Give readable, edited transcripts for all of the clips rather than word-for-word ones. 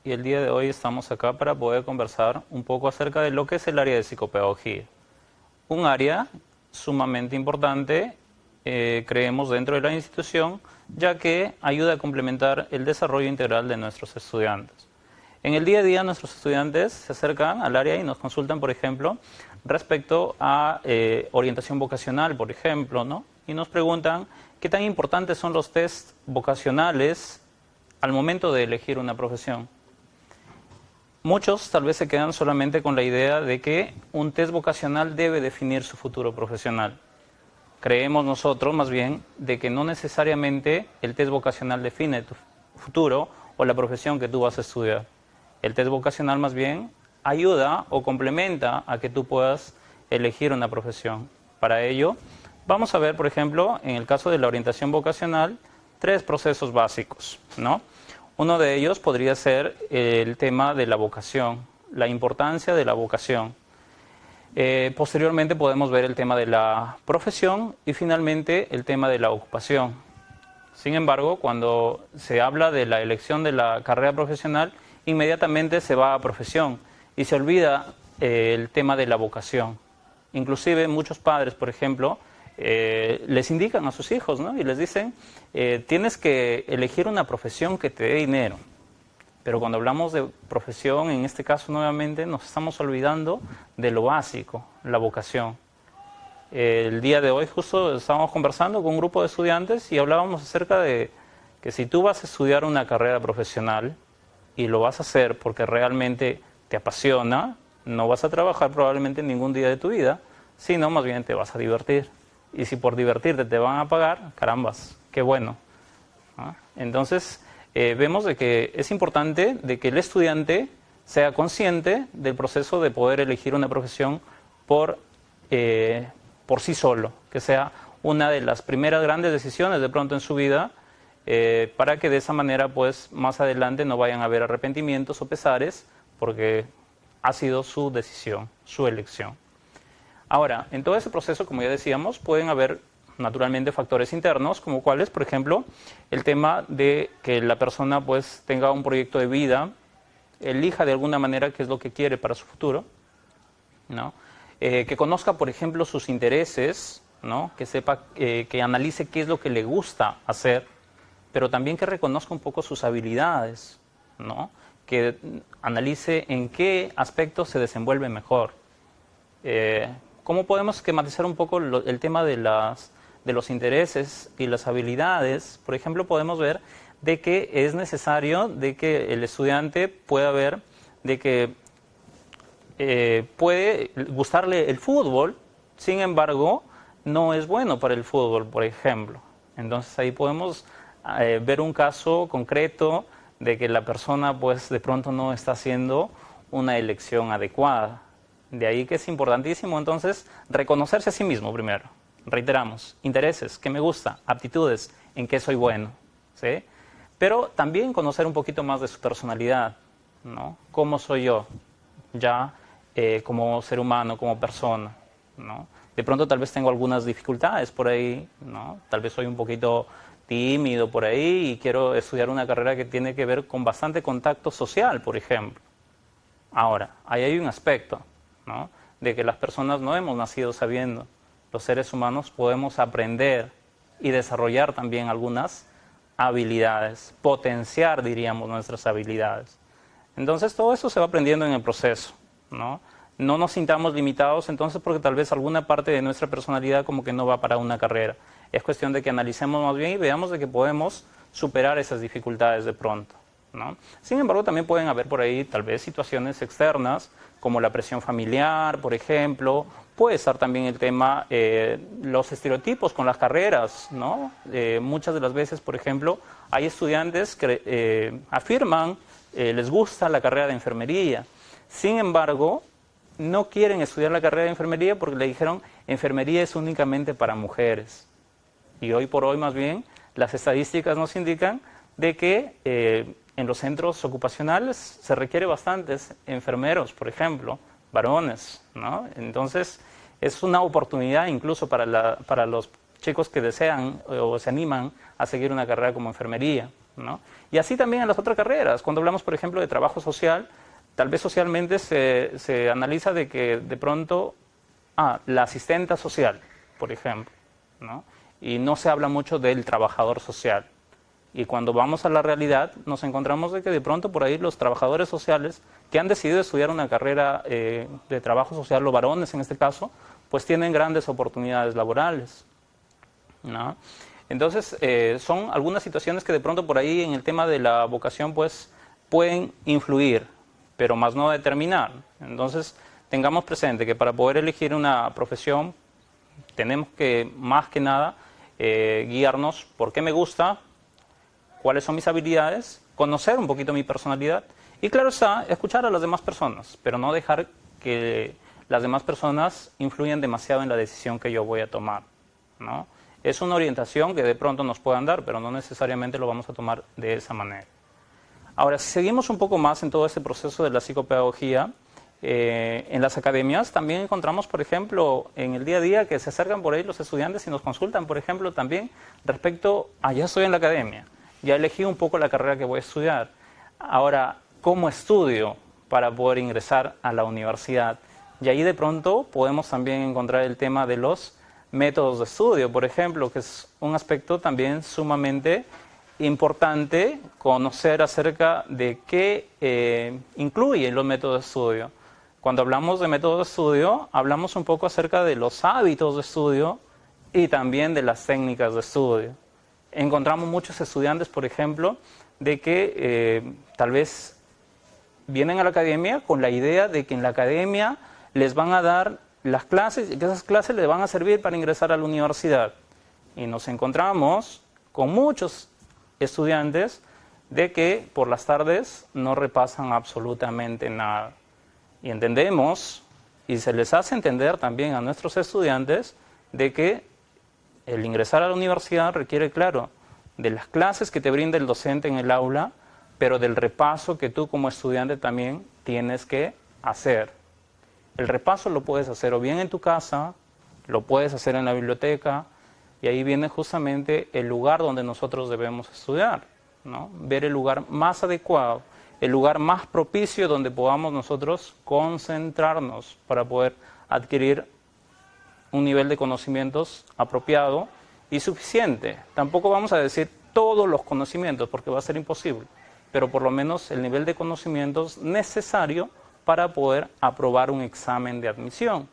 y el día de hoy estamos acá para poder conversar un poco acerca de lo que es el área de psicopedagogía. Un área sumamente importante, creemos, dentro de la institución, ya que ayuda a complementar el desarrollo integral de nuestros estudiantes. En el día a día nuestros estudiantes se acercan al área y nos consultan, por ejemplo, respecto a orientación vocacional, por ejemplo, ¿no? Y nos preguntan qué tan importantes son los test vocacionales al momento de elegir una profesión. Muchos tal vez se quedan solamente con la idea de que un test vocacional debe definir su futuro profesional. Creemos nosotros, más bien, de que no necesariamente el test vocacional define tu futuro o la profesión que tú vas a estudiar. El test vocacional, más bien, ayuda o complementa a que tú puedas elegir una profesión. Para ello, vamos a ver, por ejemplo, en el caso de la orientación vocacional, 3 procesos básicos, ¿no? Uno de ellos podría ser el tema de la vocación, la importancia de la vocación. Posteriormente podemos ver el tema de la profesión y finalmente el tema de la ocupación. Sin embargo, cuando se habla de la elección de la carrera profesional, inmediatamente se va a profesión y se olvida el tema de la vocación. Inclusive muchos padres, por ejemplo, les indican a sus hijos, ¿no? Y les dicen, tienes que elegir una profesión que te dé dinero. Pero cuando hablamos de profesión, en este caso nuevamente, nos estamos olvidando de lo básico, la vocación. El día de hoy justo estábamos conversando con un grupo de estudiantes y hablábamos acerca de que si tú vas a estudiar una carrera profesional y lo vas a hacer porque realmente te apasiona, no vas a trabajar probablemente ningún día de tu vida, sino más bien te vas a divertir. Y si por divertirte te van a pagar, carambas, qué bueno, ¿no? Entonces, vemos de que es importante de que el estudiante sea consciente del proceso de poder elegir una profesión por sí solo, que sea una de las primeras grandes decisiones de pronto en su vida, para que de esa manera, pues, más adelante no vayan a haber arrepentimientos o pesares, porque ha sido su decisión, su elección. Ahora, en todo ese proceso, como ya decíamos, pueden haber naturalmente factores internos, como cuáles, por ejemplo, el tema de que la persona pues tenga un proyecto de vida, elija de alguna manera qué es lo que quiere para su futuro, ¿no? Que conozca, por ejemplo, sus intereses, ¿no? Que sepa, que analice qué es lo que le gusta hacer, pero también que reconozca un poco sus habilidades, ¿no? Que analice en qué aspectos se desenvuelve mejor. ¿Cómo podemos esquematizar un poco el tema de los intereses y las habilidades? Por ejemplo, podemos ver de que es necesario de que el estudiante pueda ver de que puede gustarle el fútbol, sin embargo, no es bueno para el fútbol, por ejemplo. Entonces ahí podemos ver un caso concreto de que la persona pues de pronto no está haciendo una elección adecuada. De ahí que es importantísimo entonces reconocerse a sí mismo primero. Reiteramos, intereses, qué me gusta, aptitudes, en qué soy bueno, ¿sí? Pero también conocer un poquito más de su personalidad, ¿no? ¿Cómo soy yo? Ya como ser humano, como persona, ¿no? De pronto tal vez tengo algunas dificultades por ahí, ¿no? Tal vez soy un poquito tímido por ahí y quiero estudiar una carrera que tiene que ver con bastante contacto social, por ejemplo. Ahora, ahí hay un aspecto, ¿no? De que las personas no hemos nacido sabiendo. Los seres humanos podemos aprender y desarrollar también algunas habilidades, potenciar, diríamos, nuestras habilidades. Entonces todo eso se va aprendiendo en el proceso, ¿no? No nos sintamos limitados entonces porque tal vez alguna parte de nuestra personalidad como que no va para una carrera. Es cuestión de que analicemos más bien y veamos de que podemos superar esas dificultades de pronto, ¿no? Sin embargo, también pueden haber por ahí tal vez situaciones externas, como la presión familiar, por ejemplo. Puede estar también el tema, los estereotipos con las carreras, ¿no? Muchas de las veces, por ejemplo, hay estudiantes que afirman, les gusta la carrera de enfermería. Sin embargo, no quieren estudiar la carrera de enfermería porque le dijeron, enfermería es únicamente para mujeres. Y hoy por hoy, más bien, las estadísticas nos indican de que en los centros ocupacionales se requiere bastantes enfermeros, por ejemplo, varones, ¿no? Entonces, es una oportunidad incluso para los chicos que desean o se animan a seguir una carrera como enfermería. ¿no? Y así también en las otras carreras. Cuando hablamos, por ejemplo, de trabajo social, tal vez socialmente se analiza de que de pronto, la asistenta social, por ejemplo, ¿no? Y no se habla mucho del trabajador social. Y cuando vamos a la realidad, nos encontramos de que de pronto por ahí los trabajadores sociales que han decidido estudiar una carrera de trabajo social, los varones en este caso, pues tienen grandes oportunidades laborales, ¿no? Entonces, son algunas situaciones que de pronto por ahí en el tema de la vocación pues pueden influir, pero más no determinar. Entonces, tengamos presente que para poder elegir una profesión tenemos que, más que nada, guiarnos por qué me gusta, cuáles son mis habilidades, conocer un poquito mi personalidad y, claro está, escuchar a las demás personas, pero no dejar que las demás personas influyan demasiado en la decisión que yo voy a tomar, ¿no? Es una orientación que de pronto nos puedan dar, pero no necesariamente lo vamos a tomar de esa manera. Ahora, si seguimos un poco más en todo este proceso de la psicopedagogía, en las academias también encontramos, por ejemplo, en el día a día que se acercan por ahí los estudiantes y nos consultan, por ejemplo, también respecto a ya estoy en la academia, ya elegí un poco la carrera que voy a estudiar. Ahora, ¿cómo estudio para poder ingresar a la universidad? Y ahí de pronto podemos también encontrar el tema de los métodos de estudio, por ejemplo, que es un aspecto también sumamente importante conocer acerca de qué incluyen los métodos de estudio. Cuando hablamos de métodos de estudio, hablamos un poco acerca de los hábitos de estudio y también de las técnicas de estudio. Encontramos muchos estudiantes, por ejemplo, de que tal vez vienen a la academia con la idea de que en la academia les van a dar las clases y que esas clases les van a servir para ingresar a la universidad. Y nos encontramos con muchos estudiantes de que por las tardes no repasan absolutamente nada. Y entendemos, y se les hace entender también a nuestros estudiantes, de que el ingresar a la universidad requiere, claro, de las clases que te brinda el docente en el aula, pero del repaso que tú como estudiante también tienes que hacer. El repaso lo puedes hacer o bien en tu casa, lo puedes hacer en la biblioteca, y ahí viene justamente el lugar donde nosotros debemos estudiar, ¿no? Ver el lugar más adecuado, el lugar más propicio donde podamos nosotros concentrarnos para poder adquirir un nivel de conocimientos apropiado y suficiente. Tampoco vamos a decir todos los conocimientos porque va a ser imposible, pero por lo menos el nivel de conocimientos necesario para poder aprobar un examen de admisión.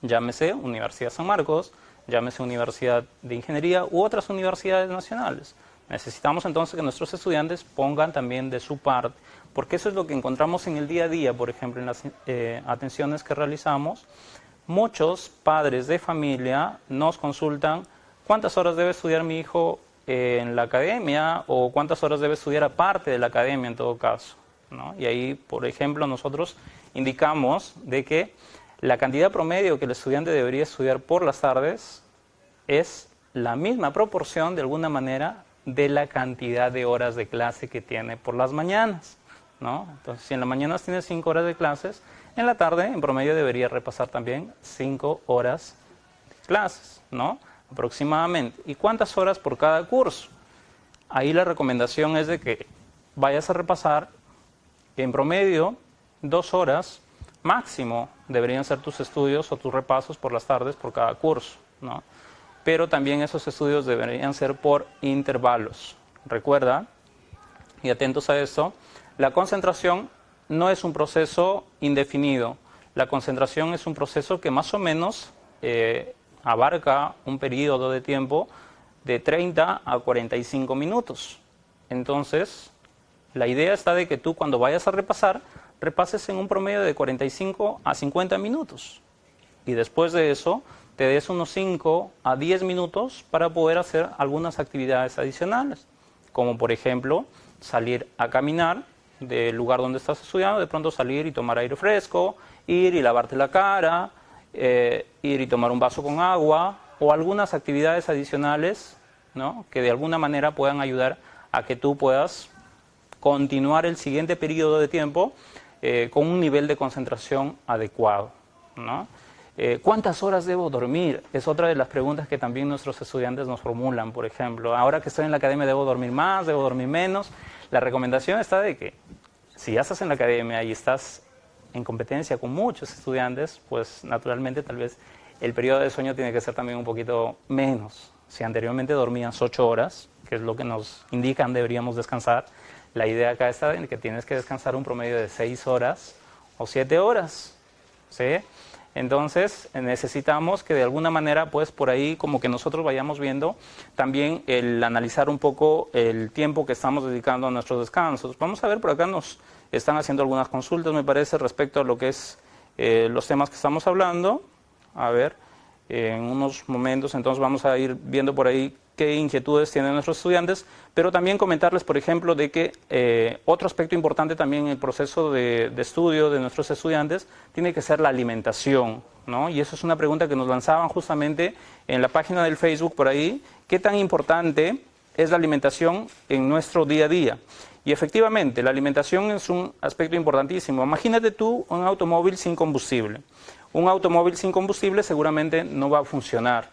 Llámese Universidad San Marcos, llámese Universidad de Ingeniería u otras universidades nacionales. Necesitamos entonces que nuestros estudiantes pongan también de su parte, porque eso es lo que encontramos en el día a día, por ejemplo, en las atenciones que realizamos. Muchos padres de familia nos consultan cuántas horas debe estudiar mi hijo en la academia o cuántas horas debe estudiar aparte de la academia en todo caso, ¿no? Y ahí, por ejemplo, nosotros indicamos de que la cantidad promedio que el estudiante debería estudiar por las tardes es la misma proporción, de alguna manera, de la cantidad de horas de clase que tiene por las mañanas, ¿no? Entonces, si en las mañanas tiene 5 horas de clases, en la tarde, en promedio, debería repasar también 5 horas de clases, ¿no? Aproximadamente. ¿Y cuántas horas por cada curso? Ahí la recomendación es de que vayas a repasar en promedio 2 horas máximo deberían ser tus estudios o tus repasos por las tardes por cada curso, ¿no? Pero también esos estudios deberían ser por intervalos. Recuerda, y atentos a esto, la concentración no es un proceso indefinido. La concentración es un proceso que más o menos abarca un periodo de tiempo de 30 a 45 minutos. Entonces, la idea está de que tú cuando vayas a repasar, repases en un promedio de 45 a 50 minutos. Y después de eso, te des unos 5 a 10 minutos para poder hacer algunas actividades adicionales, como por ejemplo, salir a caminar del lugar donde estás estudiando, de pronto salir y tomar aire fresco, ir y lavarte la cara, ir y tomar un vaso con agua, o algunas actividades adicionales, ¿no?, que de alguna manera puedan ayudar a que tú puedas continuar el siguiente periodo de tiempo con un nivel de concentración adecuado, ¿no? ¿Cuántas horas debo dormir? Es otra de las preguntas que también nuestros estudiantes nos formulan, por ejemplo. Ahora que estoy en la academia, ¿debo dormir más? ¿Debo dormir menos? La recomendación está de que si ya estás en la academia y estás en competencia con muchos estudiantes, pues naturalmente tal vez el periodo de sueño tiene que ser también un poquito menos. Si anteriormente dormías 8 horas, que es lo que nos indican deberíamos descansar, la idea acá está en que tienes que descansar un promedio de 6 horas o 7 horas, ¿sí? Entonces necesitamos que de alguna manera, pues por ahí como que nosotros vayamos viendo también el analizar un poco el tiempo que estamos dedicando a nuestros descansos. Vamos a ver, por acá nos están haciendo algunas consultas, me parece, respecto a lo que es los temas que estamos hablando. A ver, en unos momentos entonces vamos a ir viendo por ahí qué inquietudes tienen nuestros estudiantes, pero también comentarles, por ejemplo, de que otro aspecto importante también en el proceso de estudio de nuestros estudiantes tiene que ser la alimentación, ¿no? Y eso es una pregunta que nos lanzaban justamente en la página del Facebook por ahí, ¿qué tan importante es la alimentación en nuestro día a día? Y efectivamente, la alimentación es un aspecto importantísimo. Imagínate tú un automóvil sin combustible. Un automóvil sin combustible seguramente no va a funcionar.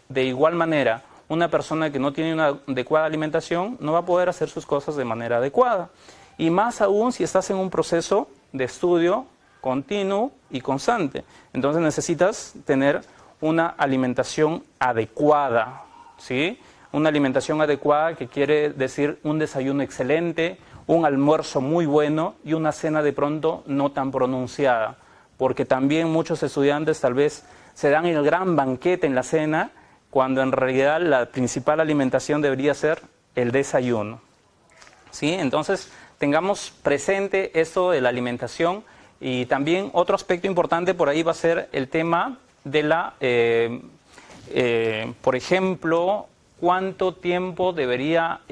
De igual manera, una persona que no tiene una adecuada alimentación no va a poder hacer sus cosas de manera adecuada. Y más aún si estás en un proceso de estudio continuo y constante. Entonces necesitas tener una alimentación adecuada, ¿sí? Una alimentación adecuada que quiere decir un desayuno excelente, un almuerzo muy bueno y una cena de pronto no tan pronunciada. Porque también muchos estudiantes tal vez se dan el gran banquete en la cena, cuando en realidad la principal alimentación debería ser el desayuno, ¿sí? Entonces, tengamos presente esto de la alimentación y también otro aspecto importante por ahí va a ser el tema de la, por ejemplo, cuánto tiempo debería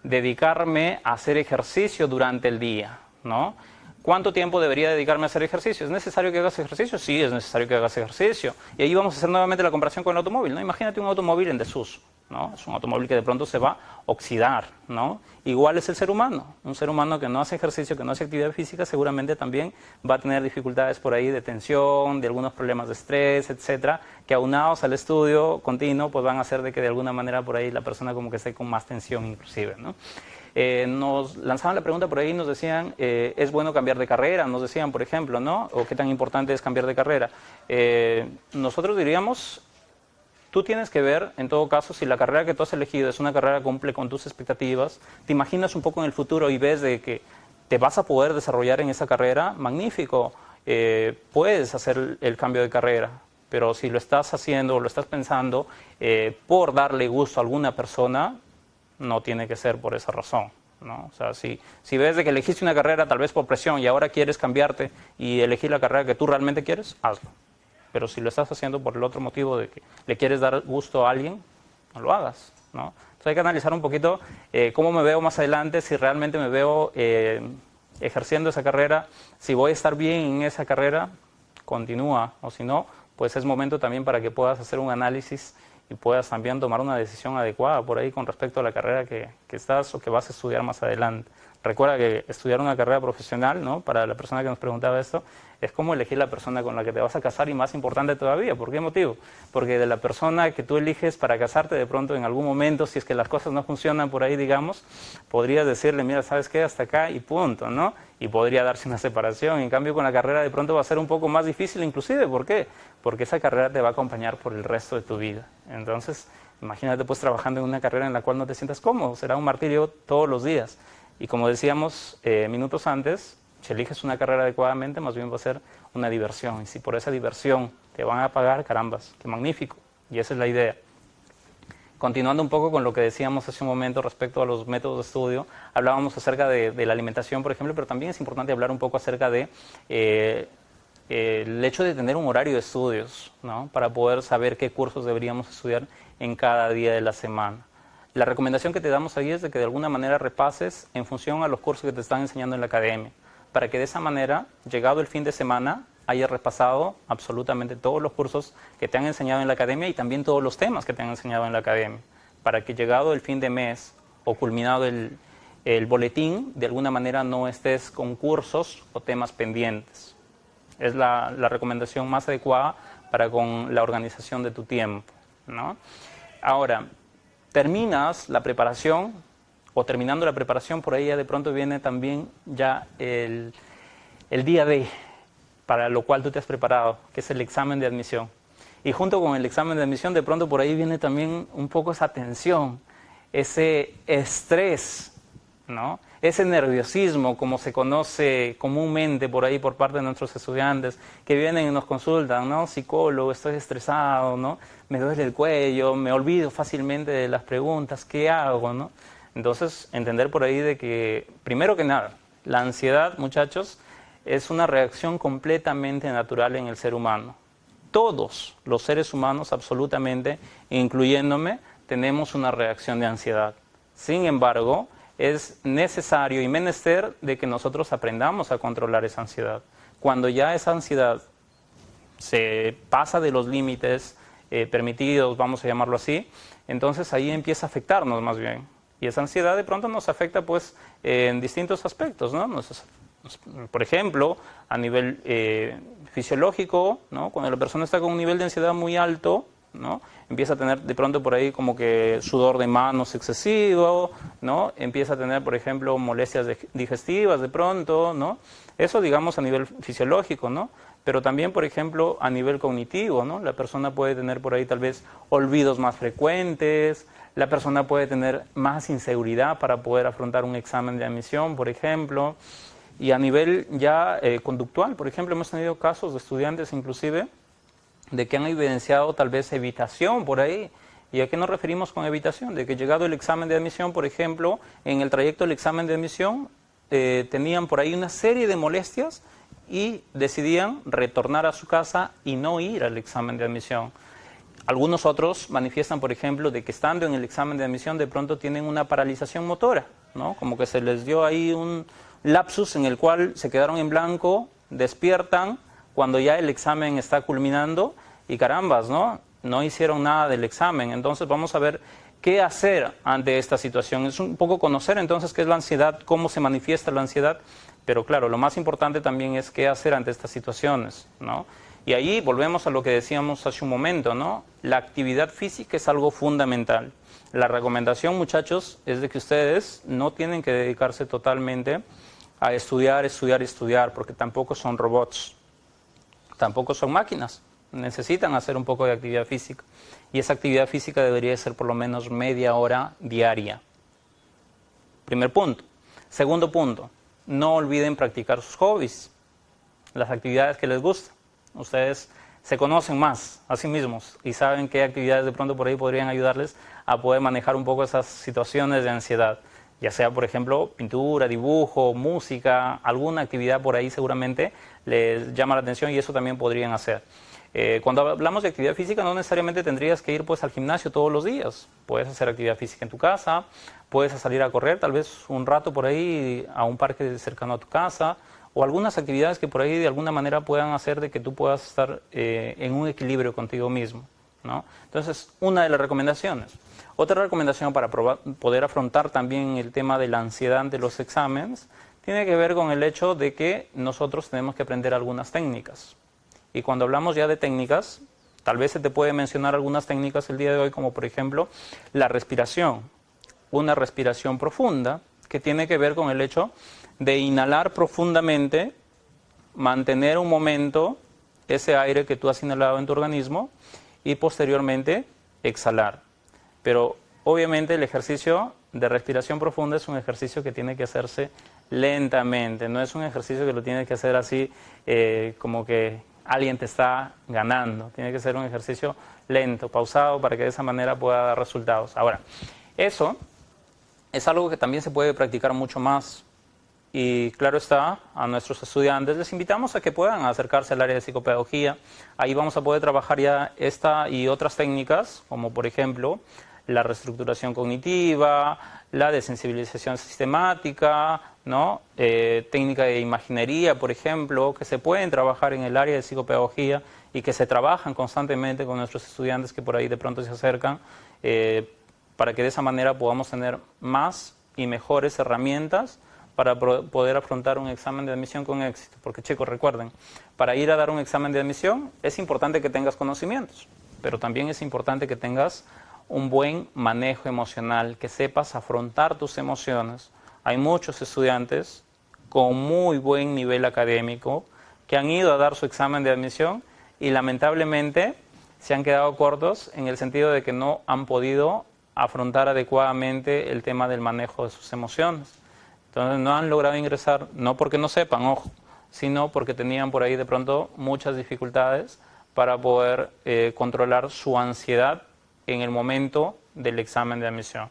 dedicarme a hacer ejercicio durante el día, ¿no? ¿Cuánto tiempo debería dedicarme a hacer ejercicio? ¿Es necesario que hagas ejercicio? Sí, es necesario que hagas ejercicio. Y ahí vamos a hacer nuevamente la comparación con el automóvil, ¿no? Imagínate un automóvil en desuso, ¿no? Es un automóvil que de pronto se va a oxidar, ¿no? Igual es el ser humano. Un ser humano que no hace ejercicio, que no hace actividad física, seguramente también va a tener dificultades por ahí de tensión, de algunos problemas de estrés, etcétera, que aunados al estudio continuo, pues van a hacer de que de alguna manera por ahí la persona como que esté con más tensión inclusive, ¿no? Nos lanzaban la pregunta por ahí y nos decían, ¿es bueno cambiar de carrera? Nos decían, por ejemplo, ¿no? ¿O qué tan importante es cambiar de carrera? Nosotros diríamos, tú tienes que ver, en todo caso, si la carrera que tú has elegido es una carrera que cumple con tus expectativas, te imaginas un poco en el futuro y ves de que te vas a poder desarrollar en esa carrera, magnífico, puedes hacer el cambio de carrera. Pero si lo estás haciendo o lo estás pensando por darle gusto a alguna persona, no tiene que ser por esa razón, ¿no? O sea, si ves de que elegiste una carrera tal vez por presión y ahora quieres cambiarte y elegir la carrera que tú realmente quieres, hazlo. Pero si lo estás haciendo por el otro motivo de que le quieres dar gusto a alguien, no lo hagas, ¿no? Entonces hay que analizar un poquito cómo me veo más adelante, si realmente me veo ejerciendo esa carrera, si voy a estar bien en esa carrera, continúa, o si no, pues es momento también para que puedas hacer un análisis y puedas también tomar una decisión adecuada por ahí con respecto a la carrera que estás o que vas a estudiar más adelante. Recuerda que estudiar una carrera profesional, ¿no? Para la persona que nos preguntaba esto, es como elegir la persona con la que te vas a casar y más importante todavía. ¿Por qué motivo? Porque de la persona que tú eliges para casarte, de pronto en algún momento, si es que las cosas no funcionan por ahí, digamos, podrías decirle, mira, ¿sabes qué? Hasta acá y punto, ¿no? Y podría darse una separación. En cambio, con la carrera de pronto va a ser un poco más difícil inclusive. ¿Por qué? Porque esa carrera te va a acompañar por el resto de tu vida. Entonces, imagínate pues trabajando en una carrera en la cual no te sientas cómodo. Será un martirio todos los días. Y como decíamos minutos antes, si eliges una carrera adecuadamente, más bien va a ser una diversión. Y si por esa diversión te van a pagar, carambas, qué magnífico. Y esa es la idea. Continuando un poco con lo que decíamos hace un momento respecto a los métodos de estudio, hablábamos acerca de la alimentación, por ejemplo, pero también es importante hablar un poco acerca de el hecho de tener un horario de estudios, ¿no? Para poder saber qué cursos deberíamos estudiar en cada día de la semana. La recomendación que te damos ahí es de que de alguna manera repases en función a los cursos que te están enseñando en la academia, para que de esa manera, llegado el fin de semana, hayas repasado absolutamente todos los cursos que te han enseñado en la academia y también todos los temas que te han enseñado en la academia, para que llegado el fin de mes o culminado el boletín, de alguna manera no estés con cursos o temas pendientes. Es la recomendación más adecuada para con la organización de tu tiempo, ¿no? Ahora, terminas la preparación, o terminando la preparación, por ahí ya de pronto viene también ya el día D, para lo cual tú te has preparado, que es el examen de admisión. Y junto con el examen de admisión, de pronto por ahí viene también un poco esa tensión, ese estrés, ¿no? Ese nerviosismo, como se conoce comúnmente por ahí por parte de nuestros estudiantes, que vienen y nos consultan, ¿no? Psicólogo, estoy estresado, ¿no? Me duele el cuello, me olvido fácilmente de las preguntas, ¿qué hago, no? Entonces, entender por ahí de que, primero que nada, la ansiedad, muchachos, es una reacción completamente natural en el ser humano. Todos los seres humanos, absolutamente, incluyéndome, tenemos una reacción de ansiedad. Sin embargo, es necesario y menester de que nosotros aprendamos a controlar esa ansiedad. Cuando ya esa ansiedad se pasa de los límites permitidos, vamos a llamarlo así, entonces ahí empieza a afectarnos más bien. Y esa ansiedad de pronto nos afecta pues en distintos aspectos, ¿no? Por ejemplo, a nivel fisiológico, ¿no? Cuando la persona está con un nivel de ansiedad muy alto, ¿no? Empieza a tener de pronto por ahí como que sudor de manos excesivo, ¿no? Empieza a tener, por ejemplo, molestias digestivas de pronto, ¿no? Eso, digamos, a nivel fisiológico, ¿no? Pero también, por ejemplo, a nivel cognitivo, ¿no? La persona puede tener por ahí tal vez olvidos más frecuentes, la persona puede tener más inseguridad para poder afrontar un examen de admisión, por ejemplo. Y a nivel ya conductual, por ejemplo, hemos tenido casos de estudiantes inclusive de que han evidenciado tal vez evitación por ahí. ¿Y a qué nos referimos con evitación? De que llegado el examen de admisión, por ejemplo, en el trayecto del examen de admisión tenían por ahí una serie de molestias y decidían retornar a su casa y no ir al examen de admisión. Algunos otros manifiestan, por ejemplo, de que estando en el examen de admisión de pronto tienen una paralización motora, ¿no? Como que se les dio ahí un lapsus en el cual se quedaron en blanco, despiertan cuando ya el examen está culminando y carambas, ¿no? No hicieron nada del examen. Entonces vamos a ver qué hacer ante esta situación. Es un poco conocer entonces qué es la ansiedad, cómo se manifiesta la ansiedad, pero claro, lo más importante también es qué hacer ante estas situaciones, ¿no? Y ahí volvemos a lo que decíamos hace un momento, ¿no? La actividad física es algo fundamental. La recomendación, muchachos, es de que ustedes no tienen que dedicarse totalmente a estudiar, estudiar, estudiar, porque tampoco son robots, tampoco son máquinas. Necesitan hacer un poco de actividad física. Y esa actividad física debería ser por lo menos media hora diaria. Primer punto. Segundo punto, no olviden practicar sus hobbies, las actividades que les gustan. Ustedes se conocen más a sí mismos y saben qué actividades de pronto por ahí podrían ayudarles a poder manejar un poco esas situaciones de ansiedad. Ya sea, por ejemplo, pintura, dibujo, música, alguna actividad por ahí seguramente les llama la atención y eso también podrían hacer. Cuando hablamos de actividad física no necesariamente tendrías que ir pues al gimnasio todos los días. Puedes hacer actividad física en tu casa, puedes salir a correr tal vez un rato por ahí a un parque cercano a tu casa o algunas actividades que por ahí de alguna manera puedan hacer de que tú puedas estar en un equilibrio contigo mismo, ¿no? Entonces, una de las recomendaciones. Otra recomendación para poder afrontar también el tema de la ansiedad ante los exámenes tiene que ver con el hecho de que nosotros tenemos que aprender algunas técnicas. Y cuando hablamos ya de técnicas, tal vez se te puede mencionar algunas técnicas el día de hoy, como por ejemplo la respiración. Una respiración profunda que tiene que ver con el hecho de inhalar profundamente, mantener un momento ese aire que tú has inhalado en tu organismo y posteriormente exhalar. Pero obviamente el ejercicio de respiración profunda es un ejercicio que tiene que hacerse lentamente, no es un ejercicio que lo tienes que hacer así como que alguien te está ganando. Tiene que ser un ejercicio lento, pausado, para que de esa manera pueda dar resultados. Ahora, eso es algo que también se puede practicar mucho más. Y claro está, a nuestros estudiantes les invitamos a que puedan acercarse al área de psicopedagogía. Ahí vamos a poder trabajar ya esta y otras técnicas, como por ejemplo la reestructuración cognitiva, la desensibilización sistemática, ¿no? Técnica de imaginería, por ejemplo, que se pueden trabajar en el área de psicopedagogía y que se trabajan constantemente con nuestros estudiantes que por ahí de pronto se acercan, para que de esa manera podamos tener más y mejores herramientas para poder afrontar un examen de admisión con éxito. Porque chicos, recuerden, para ir a dar un examen de admisión es importante que tengas conocimientos, pero también es importante que tengas un buen manejo emocional, que sepas afrontar tus emociones. Hay muchos estudiantes con muy buen nivel académico que han ido a dar su examen de admisión y lamentablemente se han quedado cortos en el sentido de que no han podido afrontar adecuadamente el tema del manejo de sus emociones. Entonces no han logrado ingresar, no porque no sepan, ojo, sino porque tenían por ahí de pronto muchas dificultades para poder controlar su ansiedad en el momento del examen de admisión.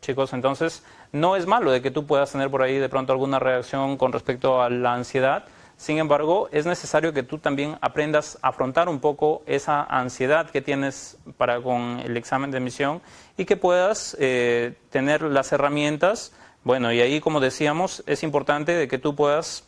Chicos, entonces no es malo de que tú puedas tener por ahí de pronto alguna reacción con respecto a la ansiedad. Sin embargo, es necesario que tú también aprendas a afrontar un poco esa ansiedad que tienes con el examen de admisión y que puedas tener las herramientas. Bueno, y ahí, como decíamos, es importante de que tú puedas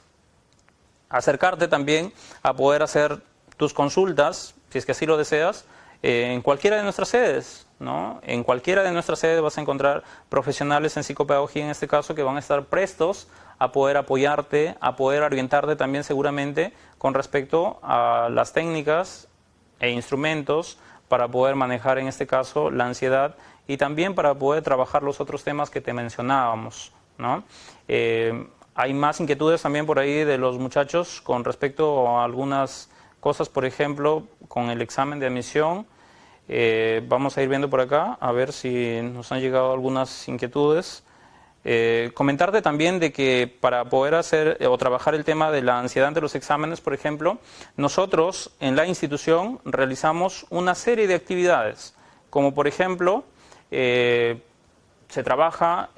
acercarte también a poder hacer tus consultas, si es que así lo deseas, en cualquiera de nuestras sedes, ¿no? En cualquiera de nuestras sedes vas a encontrar profesionales en psicopedagogía, en este caso, que van a estar prestos a poder apoyarte, a poder orientarte también seguramente con respecto a las técnicas e instrumentos para poder manejar en este caso la ansiedad y también para poder trabajar los otros temas que te mencionábamos, ¿no? Hay más inquietudes también por ahí de los muchachos con respecto a algunas cosas, por ejemplo, con el examen de admisión. Vamos a ir viendo por acá, a ver si nos han llegado algunas inquietudes. Comentarte también de que para poder hacer o trabajar el tema de la ansiedad ante los exámenes, por ejemplo, nosotros en la institución realizamos una serie de actividades, como por ejemplo, se trabaja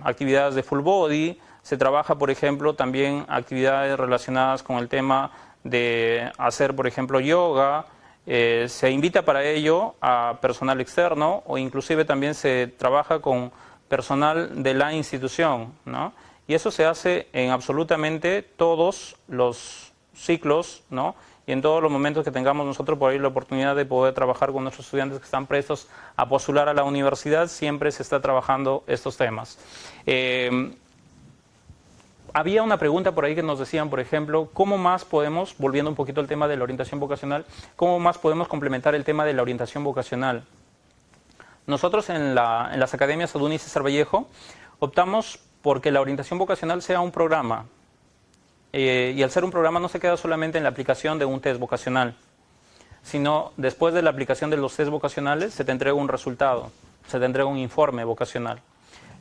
actividades de full body, se trabaja, por ejemplo, también actividades relacionadas con el tema de hacer, por ejemplo, yoga. Se invita para ello a personal externo o inclusive también se trabaja con personal de la institución, ¿no? Y eso se hace en absolutamente todos los ciclos, ¿no? Y en todos los momentos que tengamos nosotros por ahí la oportunidad de poder trabajar con nuestros estudiantes que están prestos a postular a la universidad, siempre se está trabajando estos temas. Había una pregunta por ahí que nos decían, por ejemplo, ¿cómo más podemos, volviendo un poquito al tema de la orientación vocacional, cómo más podemos complementar el tema de la orientación vocacional? Nosotros en las academias Aduna y César Vallejo optamos porque la orientación vocacional sea un programa. Y al ser un programa no se queda solamente en la aplicación de un test vocacional, sino después de la aplicación de los test vocacionales se te entrega un resultado, se te entrega un informe vocacional.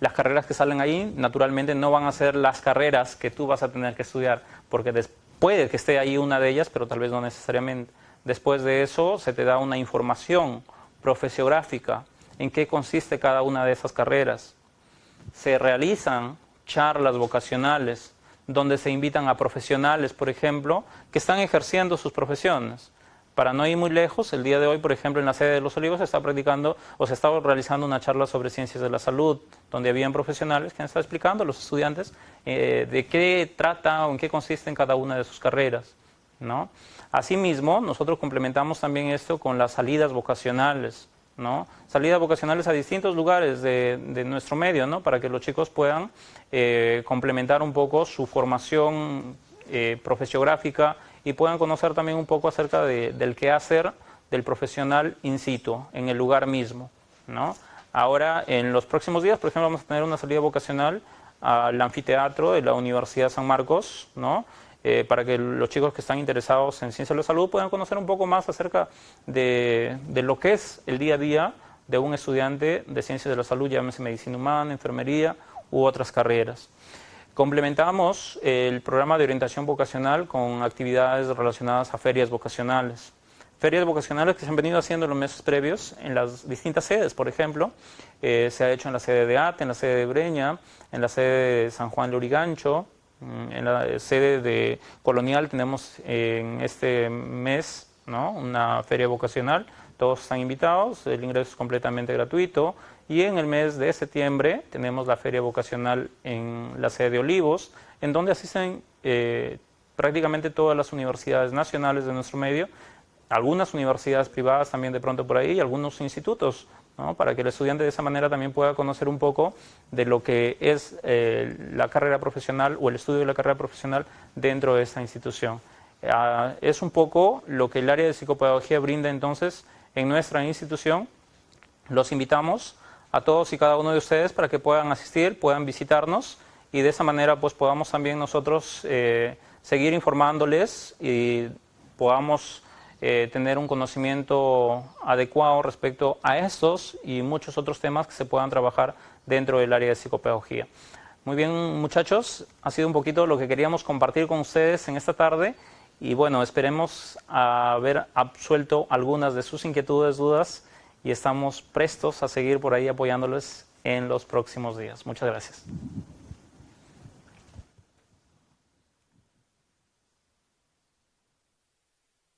Las carreras que salen ahí, naturalmente, no van a ser las carreras que tú vas a tener que estudiar, porque puede que esté ahí una de ellas, pero tal vez no necesariamente. Después de eso, se te da una información profesiográfica en qué consiste cada una de esas carreras. Se realizan charlas vocacionales, donde se invitan a profesionales, por ejemplo, que están ejerciendo sus profesiones. Para no ir muy lejos, el día de hoy, por ejemplo, en la sede de Los Olivos se está practicando o se está realizando una charla sobre ciencias de la salud, donde habían profesionales que han estado explicando a los estudiantes de qué trata o en qué consiste en cada una de sus carreras, ¿no? Asimismo, nosotros complementamos también esto con las salidas vocacionales, ¿no? Salidas vocacionales a distintos lugares de nuestro medio, ¿no? Para que los chicos puedan complementar un poco su formación profesiográfica y puedan conocer también un poco acerca del quehacer del profesional in situ, en el lugar mismo, ¿no? Ahora, en los próximos días, por ejemplo, vamos a tener una salida vocacional al anfiteatro de la Universidad San Marcos, ¿no? Para que los chicos que están interesados en ciencia de la salud puedan conocer un poco más acerca de lo que es el día a día de un estudiante de ciencias de la salud, llámese medicina humana, enfermería u otras carreras. Complementamos el programa de orientación vocacional con actividades relacionadas a ferias vocacionales. Ferias vocacionales que se han venido haciendo en los meses previos en las distintas sedes, por ejemplo. Se ha hecho en la sede de ATE, en la sede de Breña, en la sede de San Juan de Lurigancho, en la sede de Colonial tenemos en este mes, ¿no?, una feria vocacional. Todos están invitados, el ingreso es completamente gratuito. Y en el mes de septiembre tenemos la feria vocacional en la sede de Olivos, en donde asisten prácticamente todas las universidades nacionales de nuestro medio, algunas universidades privadas también de pronto por ahí y algunos institutos ¿no? Para que el estudiante de esa manera también pueda conocer un poco de lo que es la carrera profesional o el estudio de la carrera profesional dentro de esta institución. Es un poco lo que el área de psicopedagogía brinda entonces en nuestra institución. Los invitamos a todos y cada uno de ustedes para que puedan asistir, puedan visitarnos y de esa manera pues podamos también nosotros seguir informándoles y podamos tener un conocimiento adecuado respecto a estos y muchos otros temas que se puedan trabajar dentro del área de psicopedagogía. Muy bien, muchachos, ha sido un poquito lo que queríamos compartir con ustedes en esta tarde y bueno, esperemos haber absuelto algunas de sus inquietudes, dudas y estamos prestos a seguir por ahí apoyándoles en los próximos días. Muchas gracias.